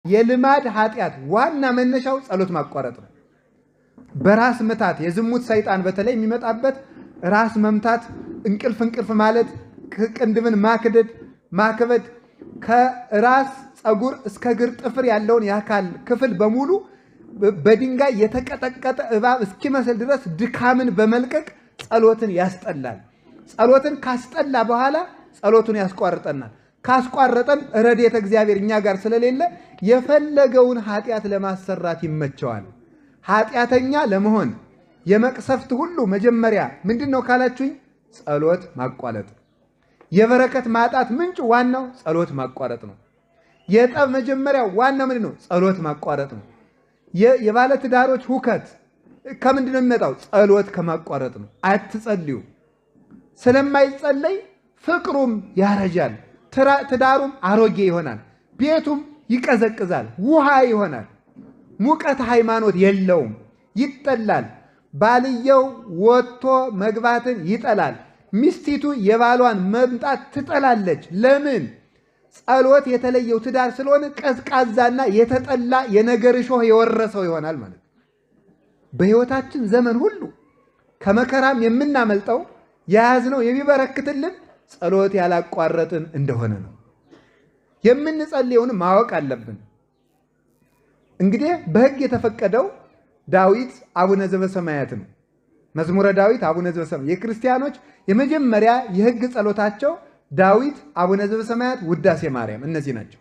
የልማድ ኃጢያት ዋና መነሻው ጸሎት ማቋረጥ ነው። በራስ መታት የዝሙት ሰይጣን በተለይ የሚመጣበት ራስ መምታት፣ እንቅልፍ ማለት፣ ቅንድብን ማክበድ ከራስ ጸጉር እስከ እግር ጥፍር ያለውን የአካል ክፍል በሙሉ በድንጋይ የተቀጠቀጠ እባብ እስኪመስል ድረስ ድካምን በመልቀቅ ጸሎትን ያስጠላል። ጸሎትን ካስጠላ በኋላ ጸሎቱን ያስቋርጠናል። ካስቋረጠን ረድኤተ እግዚአብሔር እኛ ጋር ስለሌለ የፈለገውን ኃጢያት ለማሰራት ይመቸዋል። ኃጢያተኛ ለመሆን የመቅሰፍት ሁሉ መጀመሪያ ምንድነው ካላችሁኝ? ጸሎት ማቋረጥ። የበረከት ማጣት ምንጭ ዋናው ጸሎት ማቋረጥ ነው። የጠብ መጀመሪያ ዋናው ምንድነው? ጸሎት ማቋረጥ ነው። የባለ ትዳሮች ሁከት ከምንድነው የሚመጣው? ጸሎት ከማቋረጥ ነው። አትጸልዩ። ስለማይጸለይ ፍቅሩም ያረጃል፣ ትዳሩም አሮጌ ይሆናል፣ ቤቱም ይቀዘቅዛል፣ ውሃ ይሆናል። ሙቀት ሃይማኖት የለውም፣ ይጠላል። ባልየው ወጥቶ መግባትን ይጠላል። ሚስቲቱ የባሏን መምጣት ትጠላለች። ለምን? ጸሎት የተለየው ትዳር ስለሆነ ቀዝቃዛና የተጠላ የነገር እሾህ የወረሰው ይሆናል ማለት ነው። በሕይወታችን ዘመን ሁሉ ከመከራም የምናመልጠው የያዝነው የሚበረክትልን ጸሎት ያላቋረጥን እንደሆነ ነው። የምንጸልየውን ማወቅ አለብን። እንግዲህ በሕግ የተፈቀደው ዳዊት አቡነ ዘበሰማያት ነው። መዝሙረ ዳዊት አቡነ ዘበሰማያት የክርስቲያኖች የመጀመሪያ የሕግ ጸሎታቸው ዳዊት፣ አቡነ ዘበሰማያት፣ ውዳሴ ማርያም እነዚህ ናቸው።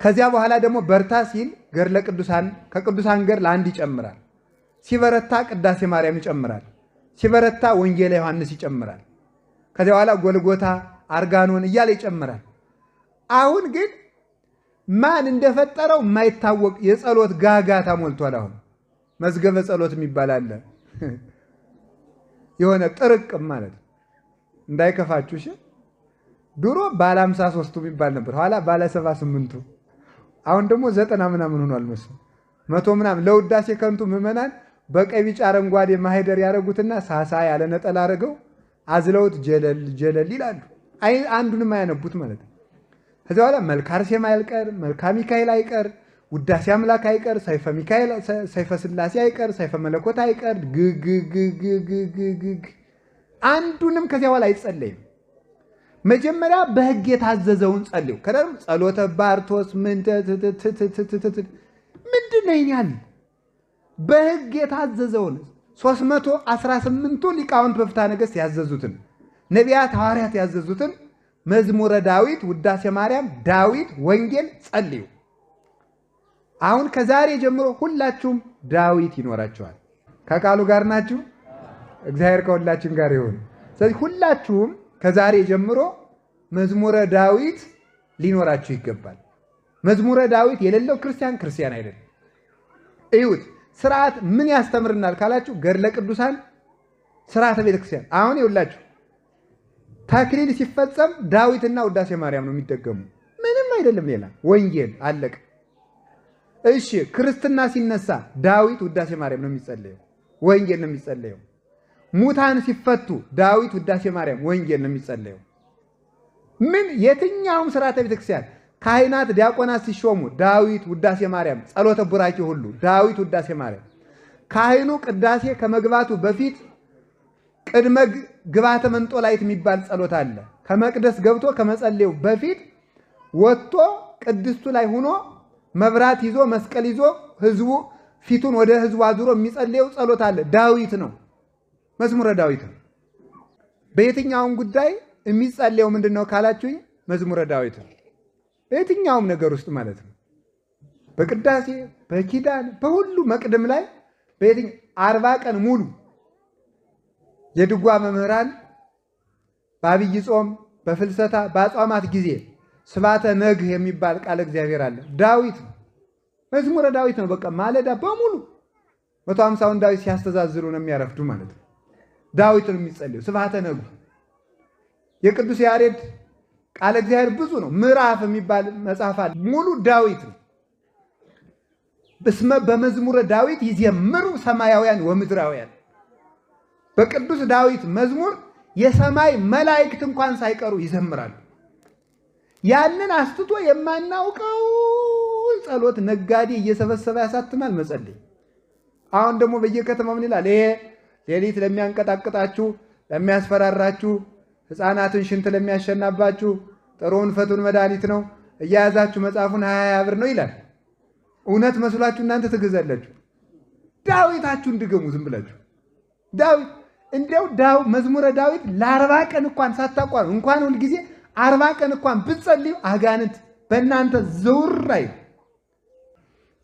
ከዚያ በኋላ ደግሞ በርታ ሲል ገድለ ቅዱሳን ከቅዱሳን ገድል አንድ ይጨምራል። ሲበረታ ቅዳሴ ማርያም ይጨምራል። ሲበረታ ወንጌለ ዮሐንስ ይጨምራል። ከዚያ በኋላ ጎልጎታ፣ አርጋኖን እያለ ይጨምራል። አሁን ግን ማን እንደፈጠረው የማይታወቅ የጸሎት ጋጋታ ሞልቷል። አሁን መዝገበ ጸሎት የሚባል አለ። የሆነ ጥርቅም ማለት እንዳይከፋችሁ እሺ። ድሮ ባለ 53ቱ የሚባል ነበር፣ ኋላ ባለ 78ቱ፣ አሁን ደግሞ 90 ምናምን ሆኗል መሰለኝ 100 ምናምን። ለውዳሴ ከንቱ ምዕመናን በቀይ ቢጫ አረንጓዴ ማህደር ያደረጉትና ሳሳ ያለ ነጠላ አድርገው አዝለውት ጀለል ይላሉ። አንዱንም አያነቡት ማለት ነው። ከዚያ በኋላ መልካ አርሴማ አይቀር፣ መልካ ሚካኤል አይቀር፣ ውዳሴ አምላክ አይቀር፣ ሰይፈ ሚካኤል፣ ሰይፈ ስላሴ አይቀር፣ ሰይፈ መለኮት አይቀር፣ ግግግግግግ አንዱንም ከዚያ በኋላ አይጸለይም። መጀመሪያ በሕግ የታዘዘውን ጸልዩ። ከደም ጸሎተ ባርቶስ ምንድን ነው ይኛል? በሕግ የታዘዘውን 318ቱ ሊቃውንት በፍትሐ ነገሥት ያዘዙትን፣ ነቢያት ሐዋርያት ያዘዙትን መዝሙረ ዳዊት፣ ውዳሴ ማርያም፣ ዳዊት፣ ወንጌል ጸልዩ። አሁን ከዛሬ ጀምሮ ሁላችሁም ዳዊት ይኖራችኋል። ከቃሉ ጋር ናችሁ? እግዚአብሔር ከሁላችን ጋር ይሁን። ስለዚህ ሁላችሁም ከዛሬ ጀምሮ መዝሙረ ዳዊት ሊኖራችሁ ይገባል። መዝሙረ ዳዊት የሌለው ክርስቲያን አይደለም። እዩት። ስርዓት ምን ያስተምርናል ካላችሁ ገድለ ቅዱሳን፣ ስርዓተ ቤተክርስቲያን። አሁን ይውላችሁ ተክሊል ሲፈጸም ዳዊትና ውዳሴ ማርያም ነው የሚደገሙ፣ ምንም አይደለም ሌላ። ወንጌል አለቀ። እሺ ክርስትና ሲነሳ ዳዊት ውዳሴ ማርያም ነው የሚጸለየው፣ ወንጌል ነው የሚጸለየው። ሙታን ሲፈቱ ዳዊት ውዳሴ ማርያም ወንጌል ነው የሚጸለየው። ምን የትኛውም ስርዓተ ቤተክርስቲያን ካህናት ዲያቆናት ሲሾሙ ዳዊት ውዳሴ ማርያም፣ ጸሎተ ቡራኬ ሁሉ ዳዊት ውዳሴ ማርያም። ካህኑ ቅዳሴ ከመግባቱ በፊት ቅድመ ግባተ መንጦላይት የሚባል ጸሎት አለ። ከመቅደስ ገብቶ ከመጸለዩ በፊት ወጥቶ ቅድስቱ ላይ ሆኖ መብራት ይዞ መስቀል ይዞ ህዝቡ ፊቱን ወደ ህዝቡ አዙሮ የሚጸልየው ጸሎት አለ። ዳዊት ነው፣ መዝሙረ ዳዊት ነው። በየትኛውም ጉዳይ የሚጸልየው ምንድነው ካላችሁኝ መዝሙረ ዳዊት ነው። በየትኛውም ነገር ውስጥ ማለት ነው። በቅዳሴ በኪዳን በሁሉ መቅደም ላይ 40 ቀን ሙሉ የድጓ መምህራን በአብይ ጾም በፍልሰታ በአጽዋማት ጊዜ ስባተ ነግህ የሚባል ቃል እግዚአብሔር አለ። ዳዊት ነው፣ መዝሙረ ዳዊት ነው። በቃ ማለዳ በሙሉ 150ውን ዳዊት ሲያስተዛዝሩ ነው የሚያረፍዱ ማለት ነው። ዳዊት ነው የሚጸልዩ። ስባተ ነግህ የቅዱስ ያሬድ ቃል እግዚአብሔር ብዙ ነው። ምዕራፍ የሚባል መጽሐፍ አለ፣ ሙሉ ዳዊት ነው። በስመ በመዝሙረ ዳዊት ይዘምሩ ሰማያውያን ወምድራውያን። በቅዱስ ዳዊት መዝሙር የሰማይ መላእክት እንኳን ሳይቀሩ ይዘምራሉ። ያንን አስትቶ የማናውቀውን ጸሎት ነጋዴ እየሰበሰበ ያሳትማል መጸለይ። አሁን ደግሞ በየከተማው ምን ይላል? ይሄ ሌሊት ለሚያንቀጣቅጣችሁ፣ ለሚያስፈራራችሁ፣ ሕፃናትን ሽንት ለሚያሸናባችሁ ጥሩውን ፈቱን መድኃኒት ነው እያያዛችሁ መጽሐፉን 20 ብር ነው ይላል። እውነት መስሏችሁ እናንተ ትገዛላችሁ። ዳዊታችሁን ድገሙ ዝም ብላችሁ። ዳዊት እንዲያው መዝሙረ ዳዊት ለ40 ቀን እንኳን ሳታቋሩ እንኳን ሁል ጊዜ 40 ቀን እንኳን ብትጸልዩ አጋንንት በእናንተ ዘውር አይል።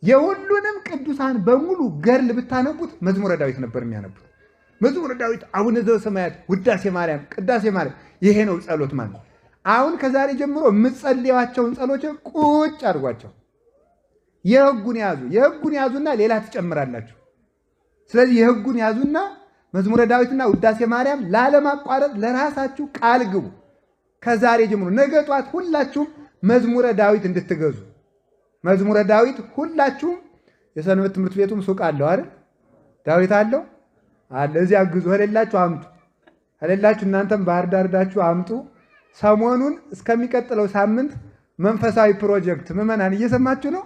የሁሉንም ቅዱሳን በሙሉ ገድል ብታነቡት መዝሙረ ዳዊት ነበር የሚያነቡት። መዝሙረ ዳዊት፣ አቡነ ዘበሰማያት፣ ውዳሴ ማርያም፣ ቅዳሴ ማርያም፣ ይሄ ነው ጸሎት ማለት። አሁን ከዛሬ ጀምሮ የምትጸልዩዋቸውን ጸሎች ቁጭ አድርጓቸው። የሕጉን ያዙና ሌላ ትጨምራላችሁ። ስለዚህ የሕጉን ያዙና መዝሙረ ዳዊትና ውዳሴ ማርያም ላለማቋረጥ ለራሳችሁ ቃል ግቡ። ከዛሬ ጀምሮ ነገ ጧት ሁላችሁም መዝሙረ ዳዊት እንድትገዙ። መዝሙረ ዳዊት ሁላችሁም የሰንበት ትምህርት ቤቱም ሱቅ አለው አይደል? ዳዊት አለው አለ። እዚያ ግዙ። ሄላችሁ አምጡ። ሄላችሁ እናንተም ባህር ዳር ዳችሁ አምጡ። ሰሞኑን እስከሚቀጥለው ሳምንት መንፈሳዊ ፕሮጀክት ምዕመናን እየሰማችሁ ነው።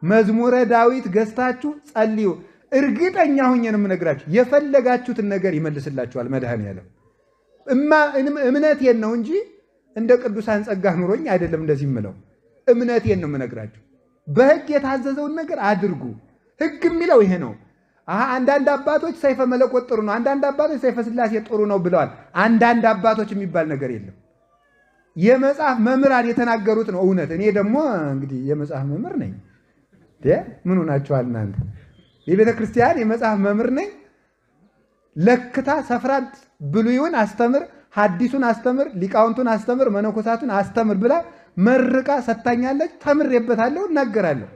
መዝሙረ ዳዊት ገዝታችሁ ጸልዩ። እርግጠኛ ሆኜ ነው የምነግራችሁ፣ የፈለጋችሁትን ነገር ይመልስላችኋል መድኃኔዓለም። እምነቴን ነው እንጂ እንደ ቅዱሳን ጸጋ ኑሮኝ አይደለም እንደዚህ የምለው። እምነቴን ነው የምነግራችሁ። በሕግ የታዘዘውን ነገር አድርጉ። ሕግ የሚለው ይሄ ነው። አንዳንድ አባቶች ሰይፈ መለኮት ጥሩ ነው፣ አንዳንድ አባቶች ሰይፈ ሥላሴ ጥሩ ነው ብለዋል። አንዳንድ አባቶች የሚባል ነገር የለም። የመጽሐፍ መምህራን የተናገሩት ነው እውነት። እኔ ደግሞ እንግዲህ የመጽሐፍ መምህር ነኝ። ምን ሆናችኋል እናንተ? የቤተ ክርስቲያን የመጽሐፍ መምህር ነኝ። ለክታ ሰፍራት ብሉይውን አስተምር፣ ሐዲሱን አስተምር፣ ሊቃውንቱን አስተምር፣ መነኮሳቱን አስተምር ብላ መርቃ ሰጥታኛለች። ተምሬበታለሁ፣ እናገራለሁ።